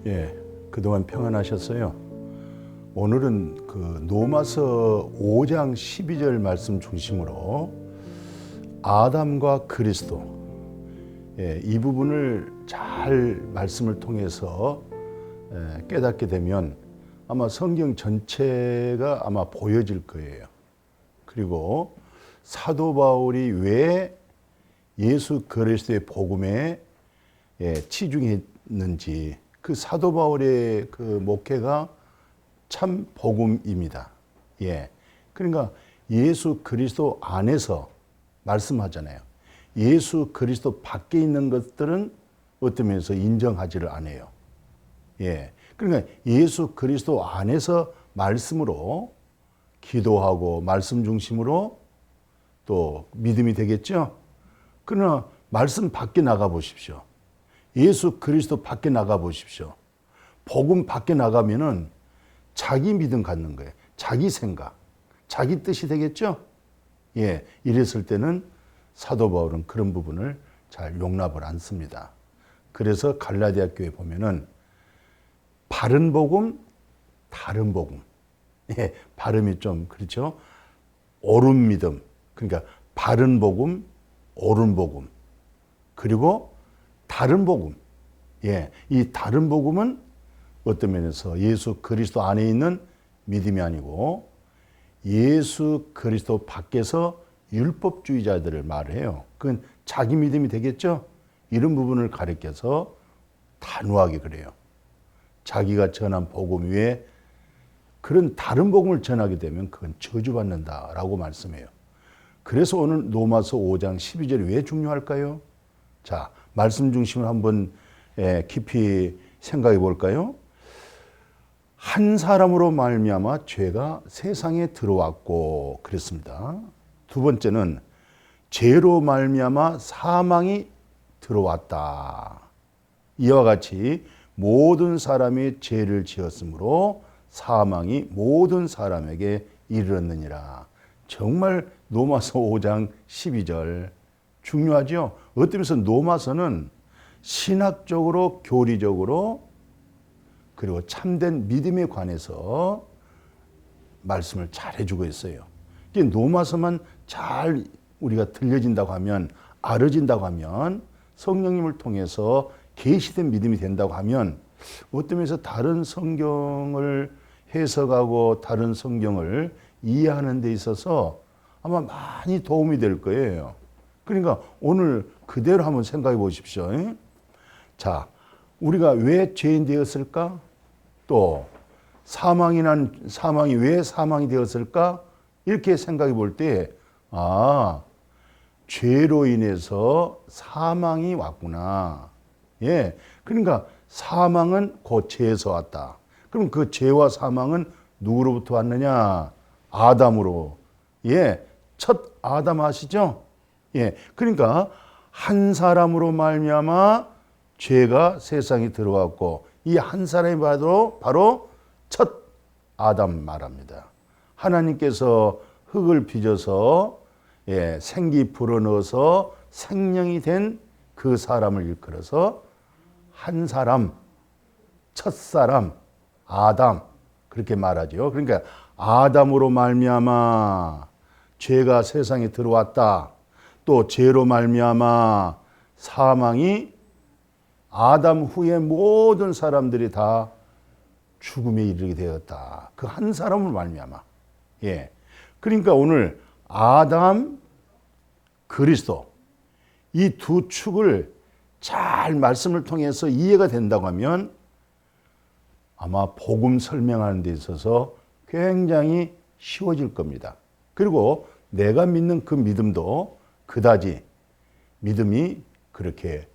예, 그동안 평안하셨어요? 오늘은 그 로마서 5장 12절 말씀 중심으로 아담과 그리스도, 이 부분을 잘 말씀을 통해서 깨닫게 되면 아마 성경 전체가 아마 보여질 거예요. 그리고 사도 바울이 왜 예수 그리스도의 복음에 치중했는지, 그 사도 바울의 그 목회가 참 복음입니다. 그러니까 예수 그리스도 안에서 말씀하잖아요. 예수 그리스도 밖에 있는 것들은 어떤 면에서 인정하지를 않아요. 그러니까 예수 그리스도 안에서 말씀으로 기도하고 말씀 중심으로 또 믿음이 되겠죠. 그러나 말씀 밖에 나가 보십시오. 예수 그리스도 밖에 나가 보십시오. 복음 밖에 나가면은 자기 믿음 갖는 거예요. 자기 생각, 자기 뜻이 되겠죠. 이랬을 때는 사도 바울은 그런 부분을 잘 용납을 않습니다. 그래서 갈라디아 교회 보면은 바른 복음, 다른 복음. 발음이 좀 그렇죠. 옳은 믿음. 그러니까 바른 복음, 옳은 복음. 그리고 다른 복음. 이 다른 복음은 어떤 면에서 예수 그리스도 안에 있는 믿음이 아니고 예수 그리스도 밖에서 율법주의자들을 말해요. 그건 자기 믿음이 되겠죠? 이런 부분을 가리켜서 단호하게 그래요. 자기가 전한 복음 위에 그런 다른 복음을 전하게 되면 그건 저주받는다라고 말씀해요. 그래서 오늘 로마서 5장 12절이 왜 중요할까요? 자, 말씀 중심을 한번 깊이 생각해 볼까요? 한 사람으로 말미암아 죄가 세상에 들어왔고 그랬습니다. 두 번째는 죄로 말미암아 사망이 들어왔다. 이와 같이 모든 사람이 죄를 지었으므로 사망이 모든 사람에게 이르렀느니라. 정말 로마서 5장 12절 중요하죠. 어떤 면에서 로마서는 신학적으로 교리적으로 그리고 참된 믿음에 관해서 말씀을 잘 해주고 있어요. 로마서만 잘 우리가 들려진다고 하면, 알아진다고 하면, 성령님을 통해서 계시된 믿음이 된다고 하면 어떤 면에서 다른 성경을 해석하고 다른 성경을 이해하는 데 있어서 아마 많이 도움이 될 거예요. 그러니까 오늘 그대로 한번 생각해 보십시오. 자, 우리가 왜 죄인 되었을까? 또 사망이 왜 사망이 되었을까? 이렇게 생각해 볼 때, 죄로 인해서 사망이 왔구나. 그러니까 사망은 곧 죄에서 왔다. 그럼 그 죄와 사망은 누구로부터 왔느냐? 아담으로. 첫 아담 아시죠? 그러니까 한 사람으로 말미암아 죄가 세상에 들어왔고, 이 한 사람이 바로 첫 아담 말합니다. 하나님께서 흙을 빚어서 생기 불어넣어서 생명이 된 그 사람을 일컬어서 한 사람, 첫 사람, 아담 그렇게 말하죠. 그러니까 아담으로 말미암아 죄가 세상에 들어왔다. 또 죄로 말미암아 사망이 아담 후에 모든 사람들이 다 죽음에 이르게 되었다. 그 한 사람을 말미암아. 그러니까 오늘 아담, 그리스도 이 두 축을 잘 말씀을 통해서 이해가 된다고 하면 아마 복음 설명하는 데 있어서 굉장히 쉬워질 겁니다. 그리고 내가 믿는 그 믿음도 그다지 믿음이 그렇게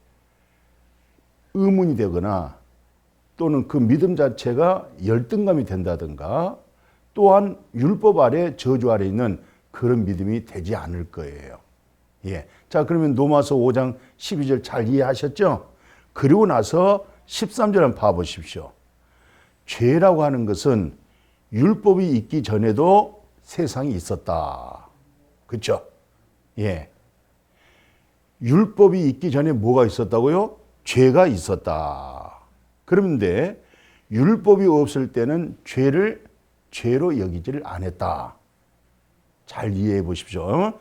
의문이 되거나 또는 그 믿음 자체가 열등감이 된다든가 또한 율법 아래 저주 아래 있는 그런 믿음이 되지 않을 거예요. 자, 그러면 로마서 5장 12절 잘 이해하셨죠? 그리고 나서 13절 한번 봐보십시오. 죄라고 하는 것은 율법이 있기 전에도 세상이 있었다. 그렇죠? 율법이 있기 전에 뭐가 있었다고요? 죄가 있었다. 그런데 율법이 없을 때는 죄를 죄로 여기지를 않았다. 잘 이해해 보십시오.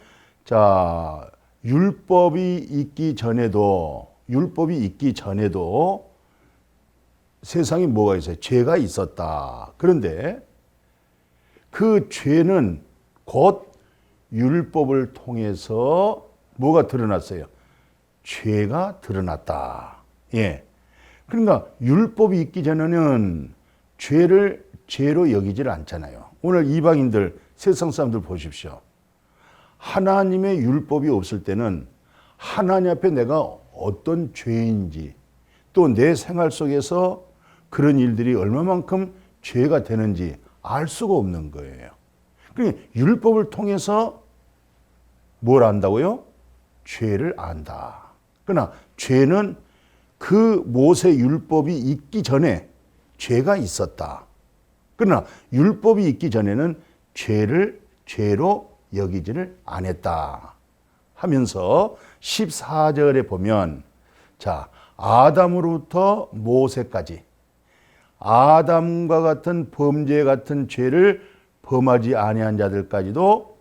자, 율법이 있기 전에도 세상에 뭐가 있어요? 죄가 있었다. 그런데 그 죄는 곧 율법을 통해서 뭐가 드러났어요? 죄가 드러났다. 예. 그러니까 율법이 있기 전에는 죄를 죄로 여기질 않잖아요. 오늘 이방인들, 세상 사람들 보십시오. 하나님의 율법이 없을 때는 하나님 앞에 내가 어떤 죄인지 또 내 생활 속에서 그런 일들이 얼마만큼 죄가 되는지 알 수가 없는 거예요. 그러니까 율법을 통해서 뭘 안다고요? 죄를 안다. 그러나 죄는 그 모세 율법이 있기 전에 죄가 있었다. 그러나 율법이 있기 전에는 죄를 죄로 여기지를 않았다 하면서 14절에 보면, 자, 아담으로부터 모세까지 아담과 같은 범죄 같은 죄를 범하지 아니한 자들까지도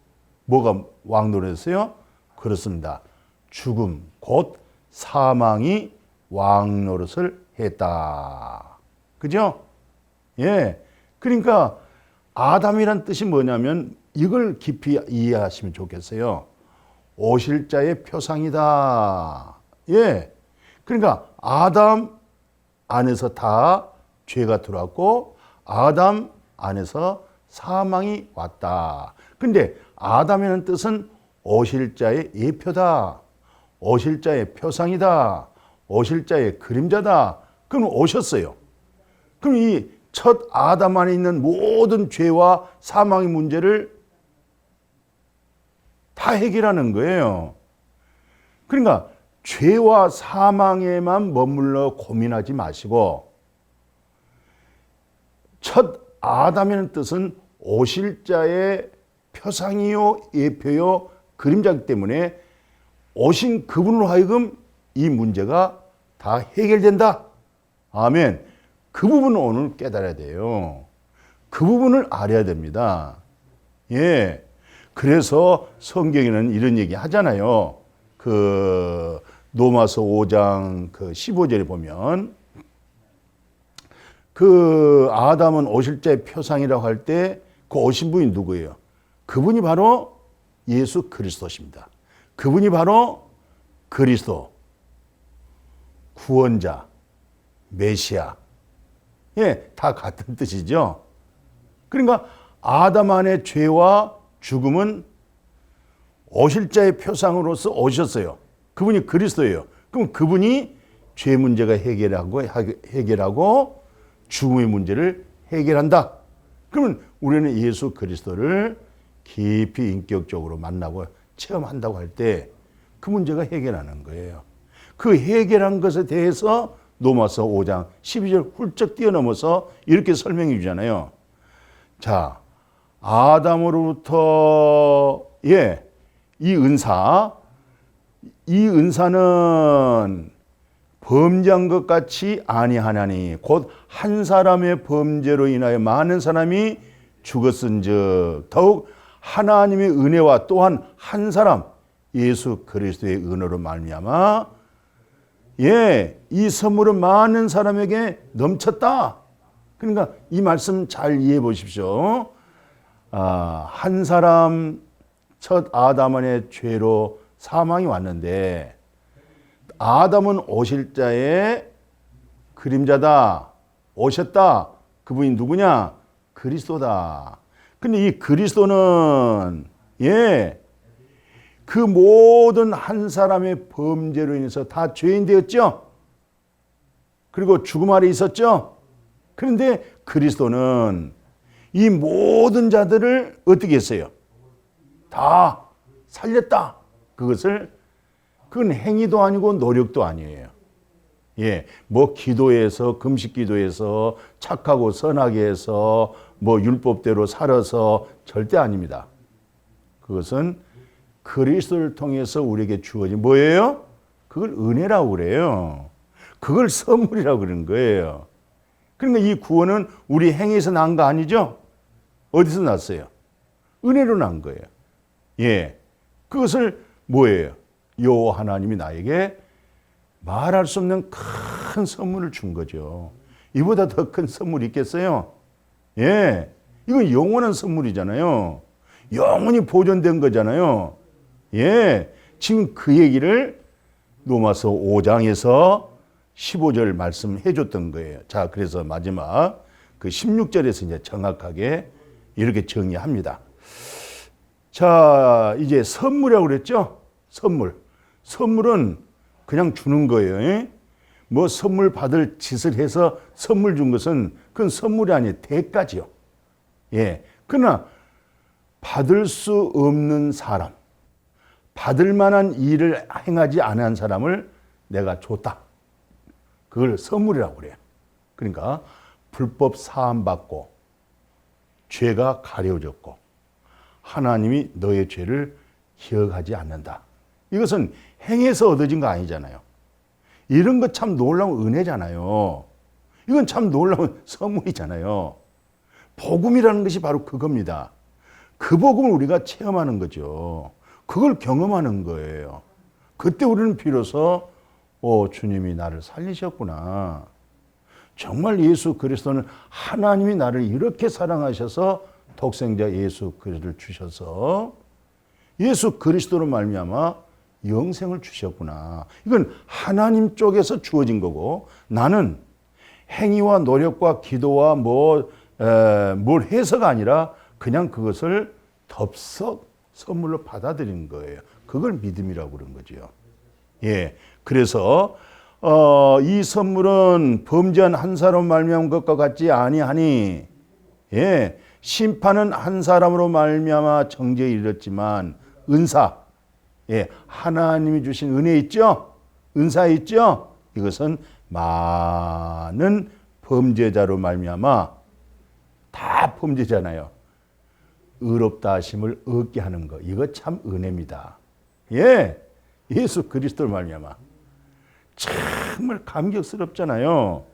뭐가 왕노릇했어요? 그렇습니다. 죽음 곧 사망이 왕노릇을 했다. 그죠? 예. 그러니까 아담이란 뜻이 뭐냐면 이걸 깊이 이해하시면 좋겠어요. 오실 자의 표상이다. 예. 그러니까 아담 안에서 다 죄가 들어왔고 아담 안에서 사망이 왔다. 근데 아담이라는 뜻은 오실 자의 예표다. 오실 자의 표상이다. 오실 자의 그림자다. 그럼 오셨어요. 그럼 이 첫 아담 안에 있는 모든 죄와 사망의 문제를 다 해결하는 거예요. 그러니까 죄와 사망에만 머물러 고민하지 마시고, 첫 아담이라는 뜻은 오실 자의 표상이요 예표요 그림자이기 때문에 오신 그분으로 하여금 이 문제가 다 해결된다. 아멘. 그 부분을 오늘 깨달아야 돼요. 그 부분을 알아야 됩니다. 예. 그래서 성경에는 이런 얘기 하잖아요. 그 로마서 5장 그 15절에 보면 그 아담은 오실 자의 표상이라고 할 때 그 오신 분이 누구예요? 그분이 바로 예수 그리스도십니다. 그분이 바로 그리스도, 구원자, 메시아. 예, 다 같은 뜻이죠. 그러니까 아담 안의 죄와 죽음은 오실 자의 표상으로서 오셨어요. 그분이 그리스도예요. 그럼 그분이 죄 문제가 해결하고 죽음의 문제를 해결한다. 그러면 우리는 예수 그리스도를 깊이 인격적으로 만나고 체험한다고 할 때 그 문제가 해결하는 거예요. 그 해결한 것에 대해서 로마서 5장 12절 훌쩍 뛰어넘어서 이렇게 설명해 주잖아요. 자, 아담으로부터 이 은사는 범죄한 것 같이 아니하나니 곧 한 사람의 범죄로 인하여 많은 사람이 죽었은즉 더욱 하나님의 은혜와 또한 한 사람 예수 그리스도의 은혜로 말미암아 이 선물은 많은 사람에게 넘쳤다. 그러니까 이 말씀 잘 이해해 보십시오. 한 사람 첫 아담의 죄로 사망이 왔는데 아담은 오실 자의 그림자다. 오셨다. 그분이 누구냐? 그리스도다. 근데 이 그리스도는 그 모든 한 사람의 범죄로 인해서 다 죄인 되었죠. 그리고 죽음 아래 있었죠. 그런데 그리스도는 이 모든 자들을 어떻게 했어요? 다 살렸다. 그건 행위도 아니고 노력도 아니에요. 뭐 기도해서 금식 기도해서 착하고 선하게 해서 뭐 율법대로 살아서 절대 아닙니다. 그것은 그리스도를 통해서 우리에게 주어진 뭐예요? 그걸 은혜라고 그래요. 그걸 선물이라고 그러는 거예요. 그러니까 이 구원은 우리 행위에서 난 거 아니죠? 어디서 났어요? 은혜로 난 거예요. 예. 그것을 뭐예요? 여호와 하나님이 나에게 말할 수 없는 큰 선물을 준 거죠. 이보다 더 큰 선물이 있겠어요? 예. 이건 영원한 선물이잖아요. 영원히 보존된 거잖아요. 예. 지금 그 얘기를 로마서 5장에서 15절 말씀해 줬던 거예요. 자, 그래서 마지막 그 16절에서 이제 정확하게 이렇게 정의합니다. 자, 이제 선물이라고 그랬죠? 선물. 선물은 그냥 주는 거예요. 예? 뭐 선물 받을 짓을 해서 선물 준 것은 그건 선물이 아니에요. 대가지요. 예. 그러나 받을 수 없는 사람, 받을 만한 일을 행하지 않은 사람을 내가 줬다. 그걸 선물이라고 그래요. 그러니까 불법 사함받고 죄가 가려졌고 하나님이 너의 죄를 기억하지 않는다. 이것은 행해서 얻어진 거 아니잖아요. 이런 거 참 놀라운 은혜잖아요. 이건 참 놀라운 선물이잖아요. 복음이라는 것이 바로 그겁니다. 그 복음을 우리가 체험하는 거죠. 그걸 경험하는 거예요. 그때 우리는 비로소 주님이 나를 살리셨구나. 정말 예수 그리스도는 하나님이 나를 이렇게 사랑하셔서 독생자 예수 그리스도를 주셔서 예수 그리스도로 말미암아 영생을 주셨구나. 이건 하나님 쪽에서 주어진 거고 나는 행위와 노력과 기도와 뭘 해서가 아니라 그냥 그것을 덥석 선물로 받아들이는 거예요. 그걸 믿음이라고 그런 거죠. 예, 그래서 이 선물은 범죄한 한 사람 말미암은 것과 같지 아니하니, 예, 심판은 한 사람으로 말미암아 정죄에 이르렀지만 은사, 예, 하나님이 주신 은혜 있죠? 은사 있죠? 이것은 많은 범죄자로 말미암아 다 범죄잖아요. 의롭다 하심을 얻게 하는 거. 이거 참 은혜입니다. 예. 예수 그리스도로 말미암아. 정말 감격스럽잖아요.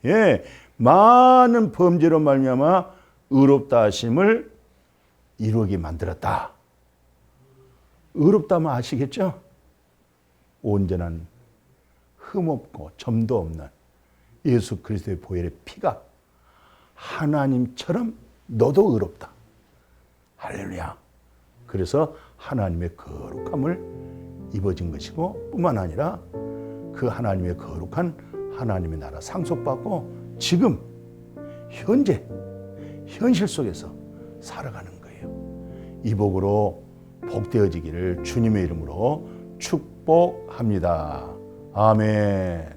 예. 많은 범죄로 말미암아 의롭다 하심을 이루게 만들었다. 의롭다면 아시겠죠? 온전한 흠없고 점도 없는 예수 그리스도의 보혈의 피가 하나님처럼 너도 의롭다. 할렐루야. 그래서 하나님의 거룩함을 입어진 것이고 뿐만 아니라 그 하나님의 거룩한 하나님의 나라 상속받고 지금 현실 속에서 살아가는 거예요. 이 복으로 복되어지기를 주님의 이름으로 축복합니다. 아멘.